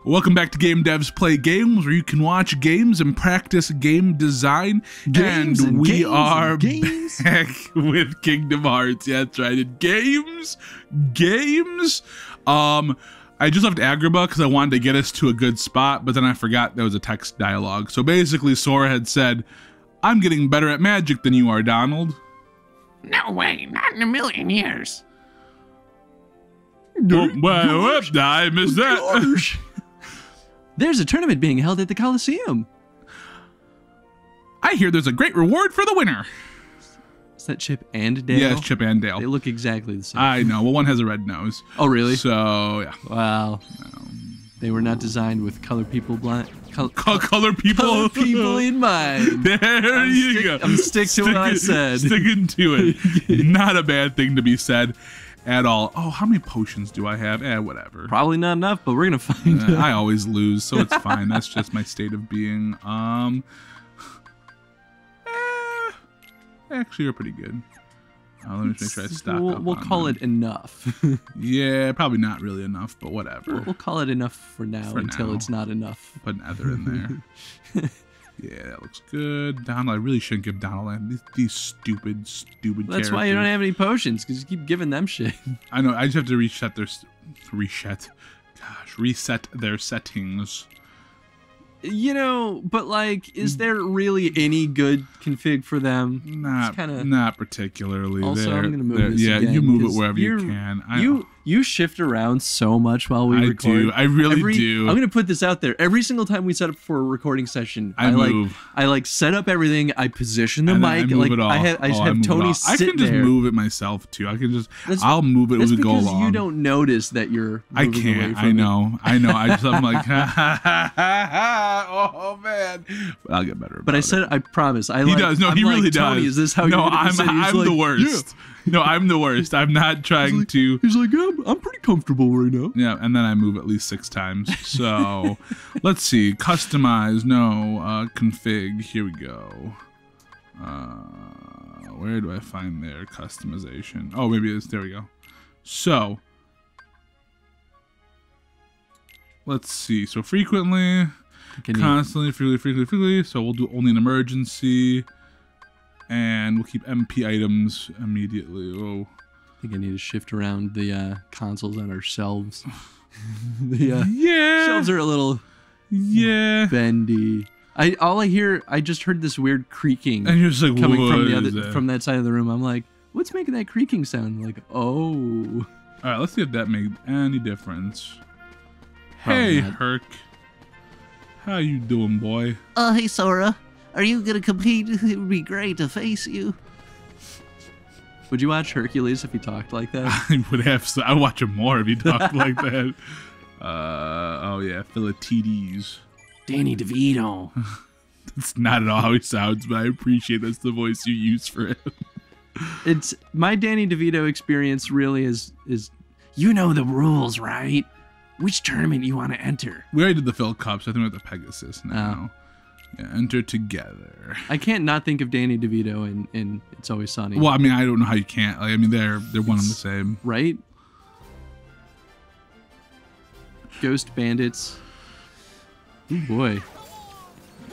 Welcome back to Game Devs Play Games, where you can watch games and practice game design. We are back with Kingdom Hearts. Yeah, that's right. Games. I just left Agrabah because I wanted to get us to a good spot, but then I forgot there was a text dialogue. So basically, Sora had said, "I'm getting better at magic than you are, Donald." No way, not in a million years. Whoops, I missed that. There's a tournament being held at the Coliseum. I hear there's a great reward for the winner. Is that Chip and Dale? Yeah, it's Chip and Dale. They look exactly the same. I know. Well, one has a red nose. Oh, really? So, yeah. Wow. They were not designed with color people color people in mind. There you go. I'm sticking to what I said. Sticking to it. Not a bad thing to be said at all. Oh, how many potions do I have? Whatever. Probably not enough, but we're gonna find out. I always lose, so it's fine. That's just my state of being. Actually, you're pretty good. Let me make sure I stock up. We'll call it enough. Yeah, probably not really enough, but whatever. We'll call it enough for now until it's not enough. Put Nether in there. Yeah, that looks good. Donald, I really shouldn't give Donald these stupid characters. That's why you don't have any potions, because you keep giving them shit. I know. I just have to reset their settings. You know, but like, is there really any good config for them? Not particularly. Also, I'm gonna move this again, you move it wherever you can. You shift around so much while we record. I really do. I'm gonna put this out there. Every single time we set up for a recording session, I move. like set up everything. I position the mic. I have Tony sit there. I can just move it myself too. I'll move it as we go along. Because you don't notice that you're. I can't. I know. I'm like, oh man. But I'll get better. But I promise. He does. No, he really does. Tony, is this how you? No, I'm the worst. Yeah. No, I'm the worst. I'm not trying to. He's like, yeah, I'm pretty comfortable right now. Yeah, and then I move at least 6 times. So, let's see. Customize. No. Config. Here we go. Where do I find their customization? Oh, maybe it's there. We go. So, let's see. So frequently, constantly, frequently. So we'll do only an emergency. And we'll keep MP items immediately. Oh, I think I need to shift around the consoles on our shelves. Yeah, shelves are a little bendy. I just heard this weird creaking, and you're just like, coming from that side of the room. I'm like, what's making that creaking sound? I'm like, oh. All right, let's see if that made any difference. Hey, Herc, how you doing, boy? Hey, Sora. Are you gonna compete? It would be great to face you. Would you watch Hercules if he talked like that? I would have. I'd watch him more if he talked like that. Oh yeah, Philatides. Danny DeVito. That's not at all how he sounds, but I appreciate that's the voice you use for him. It's my Danny DeVito experience. Really is. You know the rules, right? Which tournament you want to enter? We already did the Phil Cups. I think we're at the Pegasus now. Yeah, enter together. I can't not think of Danny DeVito in It's Always Sunny. Well, I mean, I don't know how you can't. Like, I mean, they're one and the same, right? Ghost Bandits. Oh boy.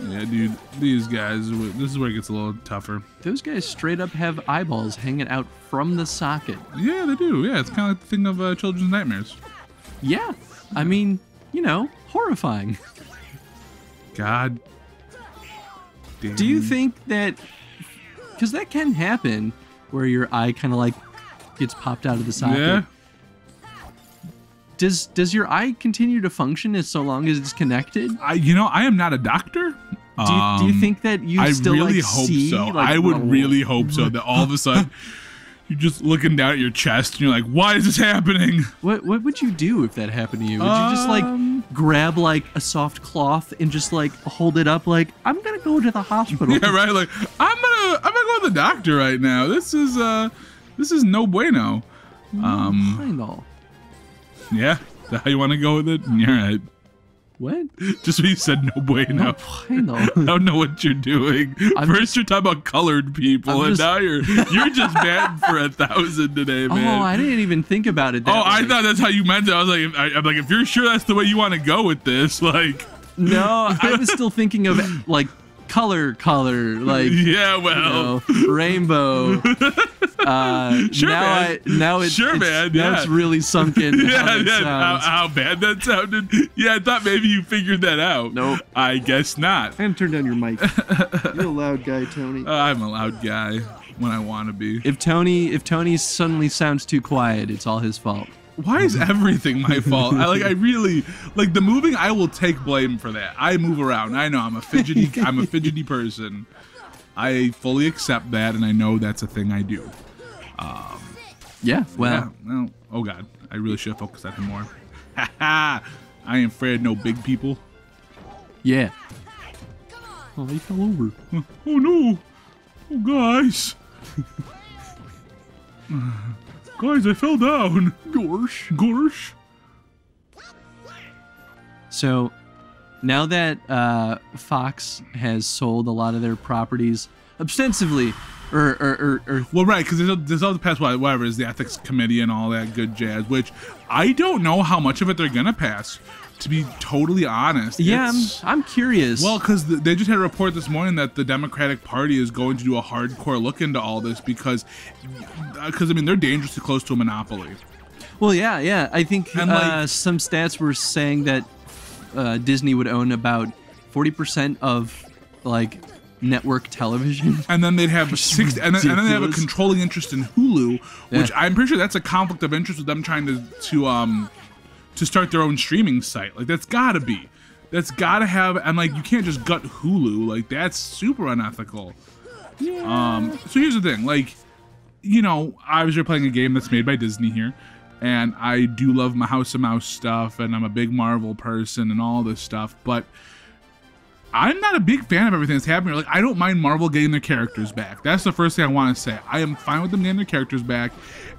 Yeah, dude. These guys. This is where it gets a little tougher. Those guys straight up have eyeballs hanging out from the socket. Yeah, they do. Yeah, it's kind of like the thing of children's nightmares. Yeah, I mean, you know, horrifying. God. Do you think that, because that can happen, where your eye kind of like gets popped out of the socket? Yeah. Does your eye continue to function as so long as it's connected? I am not a doctor. Do you think that you still really like hope see? So. Like, I would really hope so. That all of a sudden you're just looking down at your chest and you're like, why is this happening? What would you do if that happened to you? Would you just like grab like a soft cloth and just like hold it up like, I'm gonna go to the hospital? Yeah, right. Like I'm gonna go to the doctor right now. This is no bueno. I know. Yeah, is that how you want to go with it? Yeah, right. What? Just when you said no bueno. No bueno. I don't know what you're doing. First you're talking about colored people, and now you're just batting for 1,000 today, man. Oh, I didn't even think about it that way. I thought that's how you meant it. I was like, I'm like, if you're sure that's the way you want to go with this, like. No, I was still thinking of like color, like yeah, well, rainbow. Sure, man. Now it's really sunk in. How bad that sounded. Yeah, I thought maybe you figured that out. Nope. I guess not. I'm gonna turn down your mic. You're a loud guy, Tony. I'm a loud guy when I want to be. If Tony suddenly sounds too quiet, it's all his fault. Why is everything my fault? I really like the moving. I will take blame for that. I move around. I know I'm a fidgety person. I fully accept that, and I know that's a thing I do. Yeah. Well. Yeah, well. Oh God, I really should have focused on him more. Ha ha! I ain't afraid of no big people. Yeah. Oh, he fell over. Oh no! Oh guys! Guys, I fell down. Gorsh. So, now that Fox has sold a lot of their properties ostensibly, well, right, because there's all the past whatever is the ethics committee and all that good jazz, which I don't know how much of it they're gonna pass. To be totally honest, yeah, I'm curious. Well, because they just had a report this morning that the Democratic Party is going to do a hardcore look into all this because I mean they're dangerously close to a monopoly. Well, yeah, I think some stats were saying that Disney would own about 40% of like network television, and then they'd have 60, and then they have a controlling interest in Hulu, which I'm pretty sure that's a conflict of interest with them trying to start their own streaming site. Like that's gotta have, and like you can't just gut Hulu. Like that's super unethical. Yeah. So here's the thing, like, you know, obviously you're playing a game that's made by Disney here, and I do love my House of Mouse stuff, and I'm a big Marvel person and all this stuff, but I'm not a big fan of everything that's happening. Like, I don't mind Marvel getting their characters back. That's the first thing I want to say. I am fine with them getting their characters back,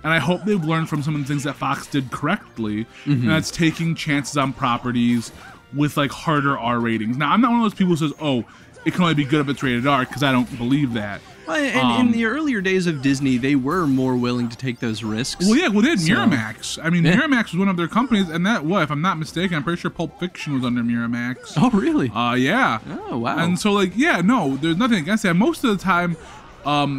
and I hope they've learned from some of the things that Fox did correctly, and that's taking chances on properties with, like, harder R ratings. Now, I'm not one of those people who says, oh, it can only be good if it's rated R, because I don't believe that. Well, and in the earlier days of Disney, they were more willing to take those risks. Well, yeah, they had Miramax. I mean, Miramax was one of their companies, and that, if I'm not mistaken, I'm pretty sure Pulp Fiction was under Miramax. Oh, really? Yeah. Oh, wow. And so, like, yeah, no, there's nothing against that. Most of the time,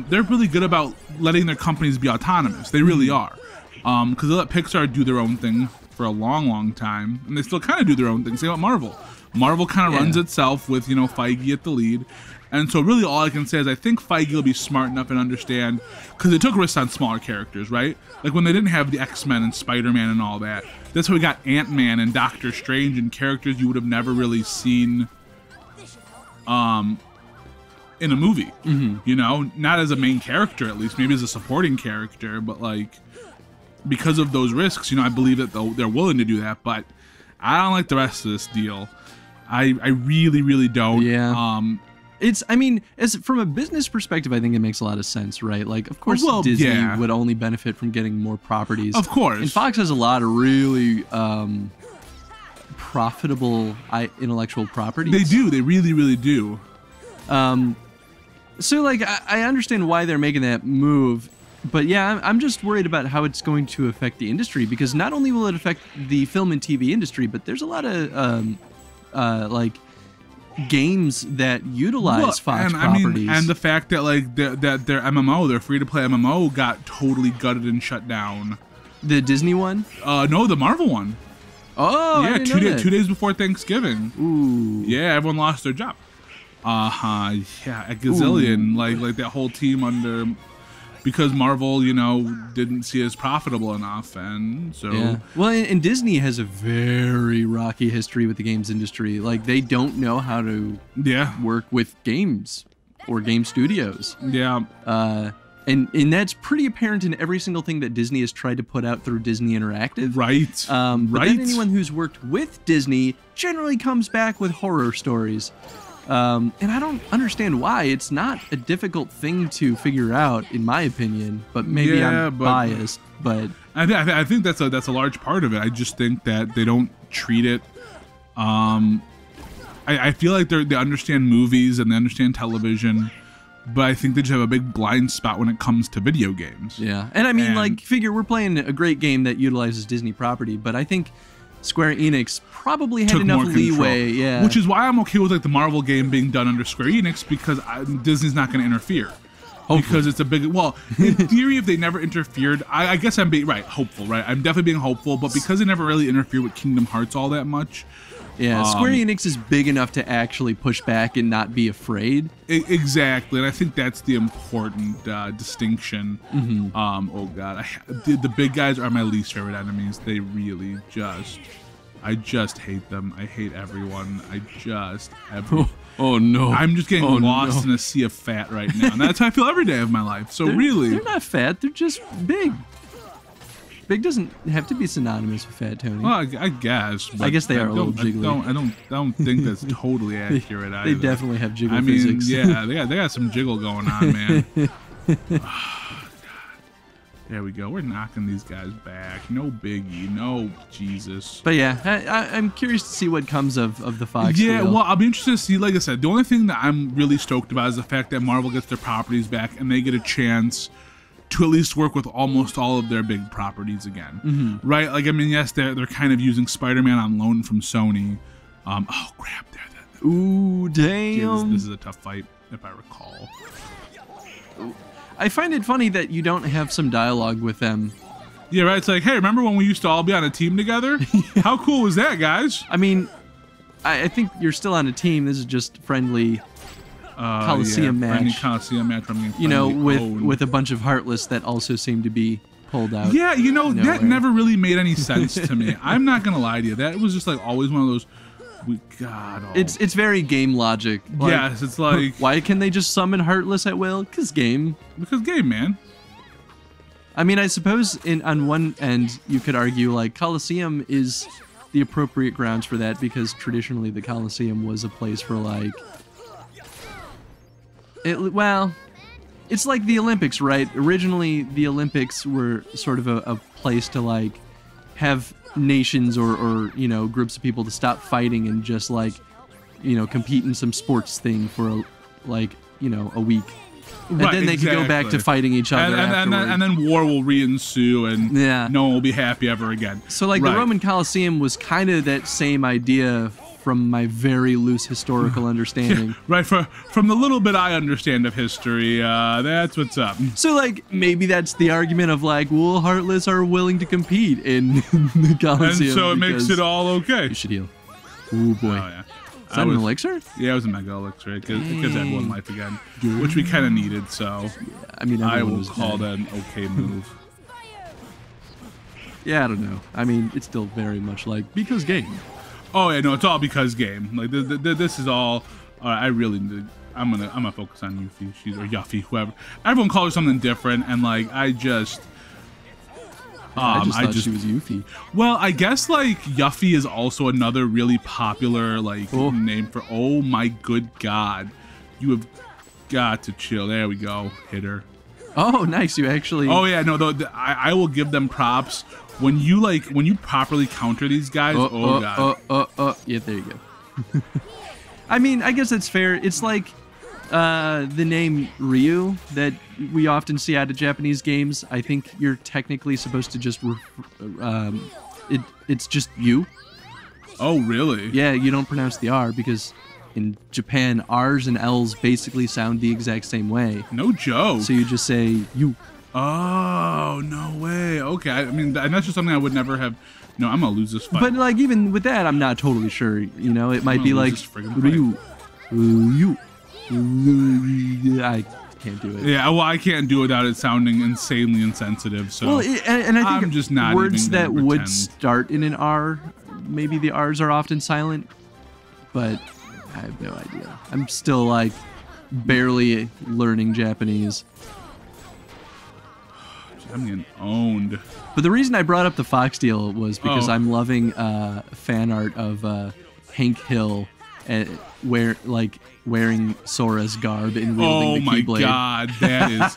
they're really good about letting their companies be autonomous. They really are. Because they let Pixar do their own thing for a long, long time, and they still kind of do their own thing. Same about Marvel. Marvel kind of runs itself with, you know, Feige at the lead. And so really all I can say is I think Feige will be smart enough and understand, because they took risks on smaller characters, right? Like when they didn't have the X-Men and Spider-Man and all that. That's how we got Ant-Man and Doctor Strange and characters you would have never really seen in a movie. You know, not as a main character at least, maybe as a supporting character, but like because of those risks, you know, I believe that they're willing to do that, but I don't like the rest of this deal. I really, really don't. Yeah. I mean, from a business perspective, I think it makes a lot of sense, right? Like, of course, Disney would only benefit from getting more properties. Of course. And Fox has a lot of really profitable intellectual properties. They do. They really, really do. So, like, I understand why they're making that move. But yeah, I'm just worried about how it's going to affect the industry, because not only will it affect the film and TV industry, but there's a lot of, like, games that utilize Fox properties. I mean, and the fact that like their MMO, their free-to-play MMO, got totally gutted and shut down. The Disney one? No, the Marvel one. Oh, yeah, I didn't know that. 2 days before Thanksgiving. Ooh. Yeah, everyone lost their job. Yeah, a gazillion. Like that whole team under, because Marvel, you know, didn't see it as profitable enough, and so. Yeah. Well, and Disney has a very rocky history with the games industry. Like, they don't know how to work with games or game studios. Yeah. And that's pretty apparent in every single thing that Disney has tried to put out through Disney Interactive. Right. But then anyone who's worked with Disney generally comes back with horror stories. And I don't understand why. It's not a difficult thing to figure out, in my opinion. But maybe I'm biased. But I think that's a large part of it. I just think that they don't treat it I feel like they understand movies and they understand television, but I think they just have a big blind spot when it comes to video games. Yeah, and I mean, like, figure we're playing a great game that utilizes Disney property, but I think Square Enix probably had enough leeway. Yeah, which is why I'm okay with like the Marvel game being done under Square Enix, because Disney's not going to interfere. Hopefully. Because it's a big, well, in theory, if they never interfered, I guess I'm being, hopeful, right? I'm definitely being hopeful, but because they never really interfered with Kingdom Hearts all that much. Yeah, Square Enix is big enough to actually push back and not be afraid. Exactly, and I think that's the important distinction. Oh God, the big guys are my least favorite enemies. They really I just hate them. I hate everyone. Oh no! I'm just getting lost in a sea of fat right now, and that's how I feel every day of my life. So they're not fat. They're just big. Big doesn't have to be synonymous with fat, Tony. Well, I guess. I guess they are a little jiggly. I don't think that's totally accurate either. They definitely have jiggle physics. Yeah, they got some jiggle going on, man. There we go. We're knocking these guys back. No biggie. No Jesus. But yeah, I'm curious to see what comes of the Fox deal. deal. Well, I'll be interested to see. Like I said, the only thing that I'm really stoked about is the fact that Marvel gets their properties back and they get a chance to at least work with almost all of their big properties again. Right? Like, I mean, yes, they're kind of using Spider-Man on loan from Sony. Oh, crap. Ooh, damn. This is a tough fight, if I recall. I find it funny that you don't have some dialogue with them. Yeah, right. It's like, hey, remember when we used to all be on a team together? How cool was that, guys? I mean, I think you're still on a team. This is just friendly Coliseum match. Friendly Coliseum match. You know, with a bunch of Heartless that also seem to be pulled out. Yeah, you know, that never really made any sense to me. I'm not gonna lie to you. That was just like always one of those. It's very game logic. Like, yes, it's like, why can they just summon Heartless at will? Because game, man. I mean, I suppose on one end you could argue like Coliseum is the appropriate grounds for that, because traditionally the Coliseum was a place for like, it's like the Olympics, right? Originally the Olympics were sort of a place to like have nations or you know, groups of people to stop fighting and just like, you know, compete in some sports thing for a week, and then they could go back to fighting each other and then war will re-ensue and no one will be happy ever again. So like the Roman Colosseum was kind of that same idea from my very loose historical understanding. Right, from the little bit I understand of history, that's what's up. So, like, maybe that's the argument of, like, well, Heartless are willing to compete in the Coliseum. And so it makes it all okay. You should heal. Ooh, boy. Oh, yeah. Is that an elixir? Yeah, it was a mega elixir, because I had one life again, which we kind of needed, so yeah, I mean, I will call that an okay move. Yeah, I don't know. I mean, it's still very much like, because game. Oh yeah, no, it's all because game. Like this is all. I really need. I'm gonna focus on Yuffie, or Yuffie, whoever. Everyone calls her something different, and like I just thought she was Yuffie. Well, I guess like Yuffie is also another really popular like name for. Oh my good God, you have got to chill. There we go, hit her. Oh, nice. You actually. Oh yeah, no. I will give them props. When you properly counter these guys, God. Yeah, there you go. I mean, I guess that's fair. It's like the name Ryu that we often see out of Japanese games. I think you're technically supposed to just it's just you. Oh, really? Yeah, you don't pronounce the R because in Japan, R's and L's basically sound the exact same way. No joke. So you just say you. Oh, no way. Okay. I mean, and that's just something I would never have. No, I'm going to lose this fight. But, like, even with that, I'm not totally sure. You know, it might be like, Ryu. I can't do it. Yeah, well, I can't do it without it sounding insanely insensitive. So, well, and I think I'm just not words even that pretend. Would start in an R, maybe the R's are often silent, but I have no idea. I'm still, like, barely learning Japanese. I'm getting owned. But the reason I brought up the Fox deal was because I'm loving fan art of Hank Hill wearing Sora's garb and wielding the Keyblade. Oh my God, that is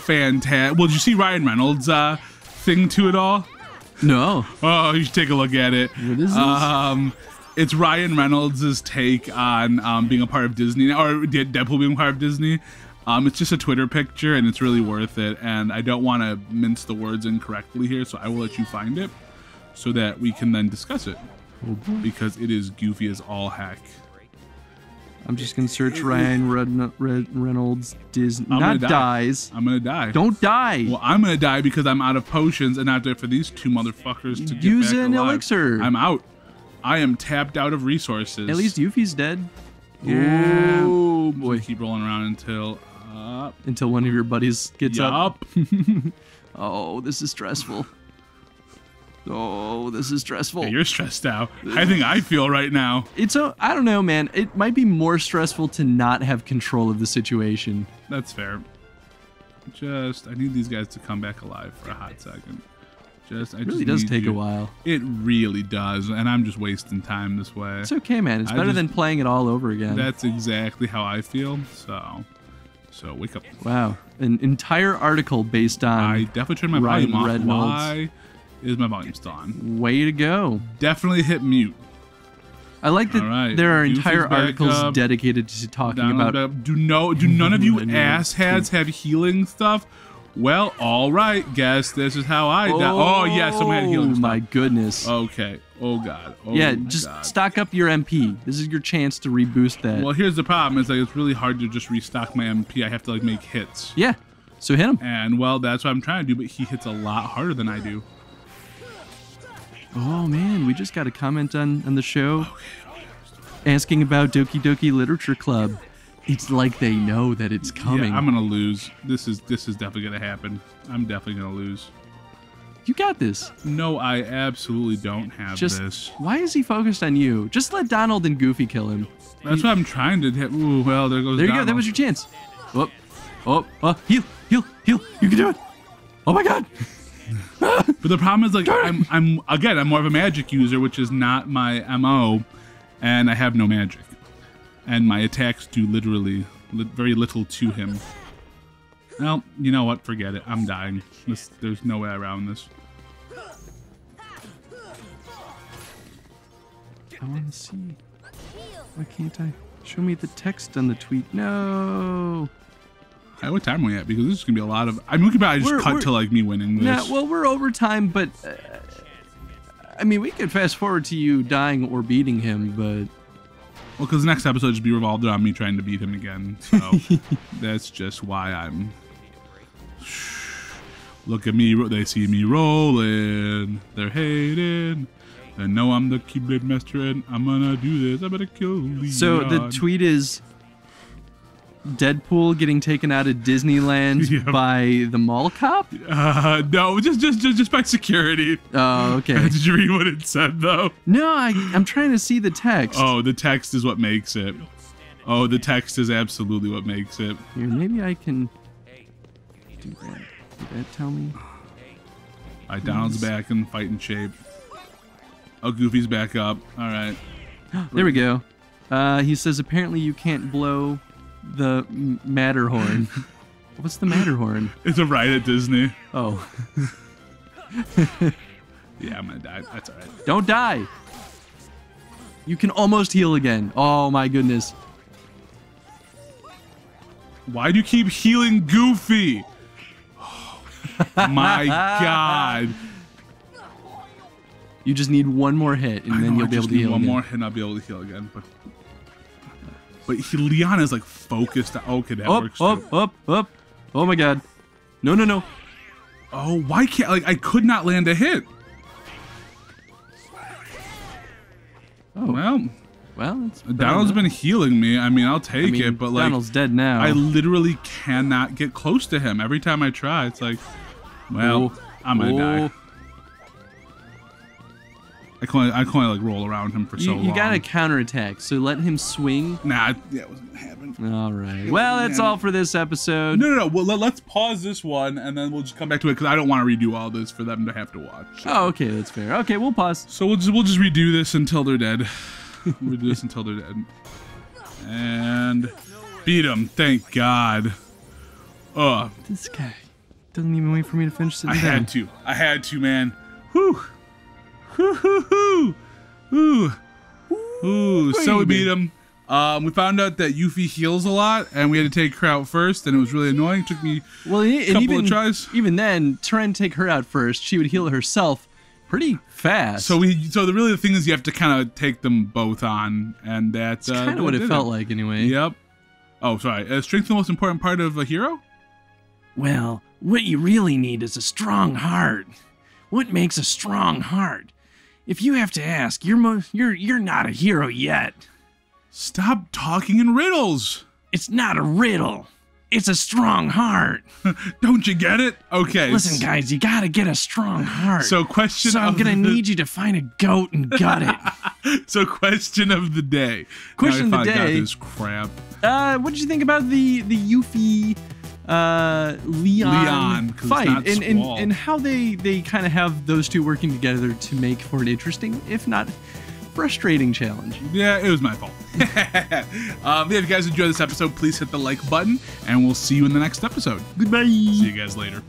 fantastic. Well, did you see Ryan Reynolds' thing to it all? No. Oh, you should take a look at it. What is this? It's Ryan Reynolds' take on being a part of Disney, or Deadpool being part of Disney. It's just a Twitter picture, and it's really worth it. And I don't want to mince the words incorrectly here, so I will let you find it so that we can then discuss it. Because it is goofy as all heck. I'm just going to search Ryan Reynolds Disney. Not dies. I'm going to die. Don't die. Well, I'm going to die because I'm out of potions and not there for these two motherfuckers to get Use back an alive. elixir. I'm out. I am tapped out of resources. At least Yuffie's dead. Yeah. Oh, boy. Keep rolling around until one of your buddies gets up. Oh, this is stressful. Oh, this is stressful. Yeah, you're stressed out. I think I feel right now. I don't know, man. It might be more stressful to not have control of the situation. That's fair. I need these guys to come back alive for a hot second. It really does take a while. It really does, and I'm just wasting time this way. It's okay, man. It's better than playing it all over again. That's exactly how I feel. So wake up. Wow, an entire article based on. I definitely turned my volume off. Why is my volume still on? Way to go! Definitely hit mute. I like that there are entire articles dedicated to talking about. Do none of you asshats have healing stuff? Well, all right. Guess this is how I die. Oh yeah, someone had healing stuff. Oh my goodness. Okay. Oh god. Oh yeah, just stock up your MP. This is your chance to reboost that. Well, here's the problem: is like it's really hard to just restock my MP. I have to like make hits. Yeah. So hit him. And well, that's what I'm trying to do. But he hits a lot harder than I do. Oh man, we just got a comment on the show asking about Doki Doki Literature Club. It's like they know that it's coming. Yeah, I'm gonna lose. This is definitely gonna happen. I'm definitely gonna lose. You got this. No, I absolutely don't have this. Why is he focused on you? Just let Donald and Goofy kill him. That's what I'm trying to hit. Ooh, well, there goes Donald. There you go. That was your chance. Oh, heal. You can do it. Oh my god. But the problem is, like, I'm more of a magic user, which is not my MO, and I have no magic. And my attacks do literally very little to him. Well, you know what? Forget it. I'm dying. There's no way around this. I want to see. Why can't I? Show me the text on the tweet. No. Hey, what time are we at? Because this is going to be a lot of... I mean, we could probably just cut to, like, me winning this. Yeah, well, we're over time, but... I mean, we could fast forward to you dying or beating him, but... Well, because the next episode just be revolved around me trying to beat him again. So that's just why I'm... Look at me. They see me rolling. They're hating. They know I'm the Keyblade Master and I'm going to do this. I better kill Leon. So the tweet is... Deadpool getting taken out of Disneyland by the mall cop? No, just by security. Oh, okay. Did you read what it said, though? No, I'm trying to see the text. Oh, the text is what makes it. Oh, the text is absolutely what makes it. Here, maybe I can do that. Did that tell me? All right, Donald's back in fighting shape. Oh, Goofy's back up. All right. There we go. He says apparently you can't blow the Matterhorn. What's the Matterhorn? It's a ride at Disney. Oh. Yeah, I'm gonna die. That's all right. Don't die. You can almost heal again. Oh my goodness. Why do you keep healing Goofy? Oh, my God. You just need one more hit, and then you'll be able to heal one again. more hit, and I'll be able to heal again. But Leon is like focused. Okay, that works too. Up. Oh my god. No. Oh, why can't I could not land a hit. Oh. Well, it's Donald's been healing me. I mean, I'll take it, but like Donald's dead now. I literally cannot get close to him. Every time I try, it's like, well, I'm gonna die. I can only like roll around him for so long. You gotta counterattack, so let him swing. Nah, that wasn't gonna happen. All right. Well, that's all for this episode. No. Well, let's pause this one, and then we'll just come back to it because I don't want to redo all this for them to have to watch. So. Oh, okay, that's fair. Okay, we'll pause. So we'll just redo this until they're dead. We'll do this until they're dead, and beat them. Thank God. This guy doesn't even wait for me to finish sitting down. I had to, man. Whew. Whoo. Ooh, so we beat him. We found out that Yuffie heals a lot, and we had to take her out first, and it was really annoying. It took me a couple of tries. Even then, trying to take her out first, she would heal herself pretty fast. So the thing is, you have to kind of take them both on, and that's kind of what it felt like, anyway. Yep. Oh, sorry. Strength the most important part of a hero? Well, what you really need is a strong heart. What makes a strong heart? If you have to ask, you're not a hero yet. Stop talking in riddles. It's not a riddle. It's a strong heart. Don't you get it? Okay. Listen, guys, you gotta get a strong heart. So I'm gonna need you to find a goat and gut it. So question of the day. Question of the day. Got this crap. What did you think about the Yuffie Leon fight and how they kind of have those two working together to make for an interesting, if not frustrating, challenge? Yeah, it was my fault. If you guys enjoyed this episode, please hit the like button, and we'll see you in the next episode. Goodbye. See you guys later.